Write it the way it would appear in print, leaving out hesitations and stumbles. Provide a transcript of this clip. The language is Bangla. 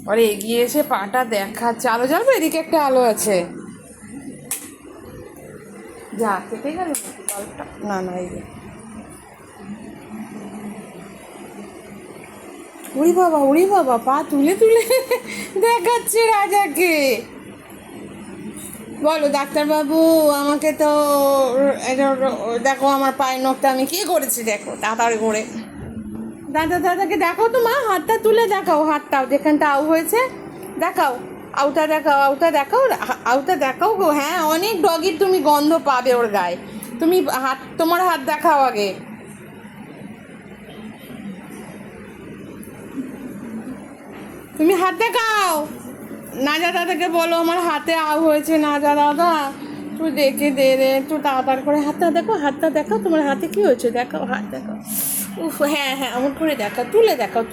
আর এগিয়ে এসে পাটা দেখাচ্ছে। আলো জ্বালবে, এদিকে একটা আলো আছে। যা কেটে গেল নাকি বাল্বটা? না না, এই যে উড়ি বাবা পা তুলে তুলে দেখাচ্ছে রাজাকে। বলো ডাক্তারবাবু, আমাকে তো দেখো আমার পায়ের নখটা আমি কি করেছি, দেখো তাড়াতাড়ি করে। দাদাকে দেখাও তো মা, হাতটা তুলে দেখাও, হাতটাও যেখানটা আউ হয়েছে দেখাও। আউটা দেখাও, আউটা দেখাও গো। হ্যাঁ, অনেক ডগির তুমি গন্ধ পাবে ওর গায়ে। তুমি তোমার হাত দেখাও আগে। তুমি হাত দেখাও। নাজা দাদাকে বলো আমার হাতে আউ হয়েছে। নাজা দাদা তুই দেখে দে রে, একটু তাড়াতাড়ি করে হাতটা দেখাও, তোমার হাতে কি হয়েছে দেখাও, হাত দেখাও। উফ, হ্যাঁ হ্যাঁ, এমন করে দেখাও, তুলে দেখাও।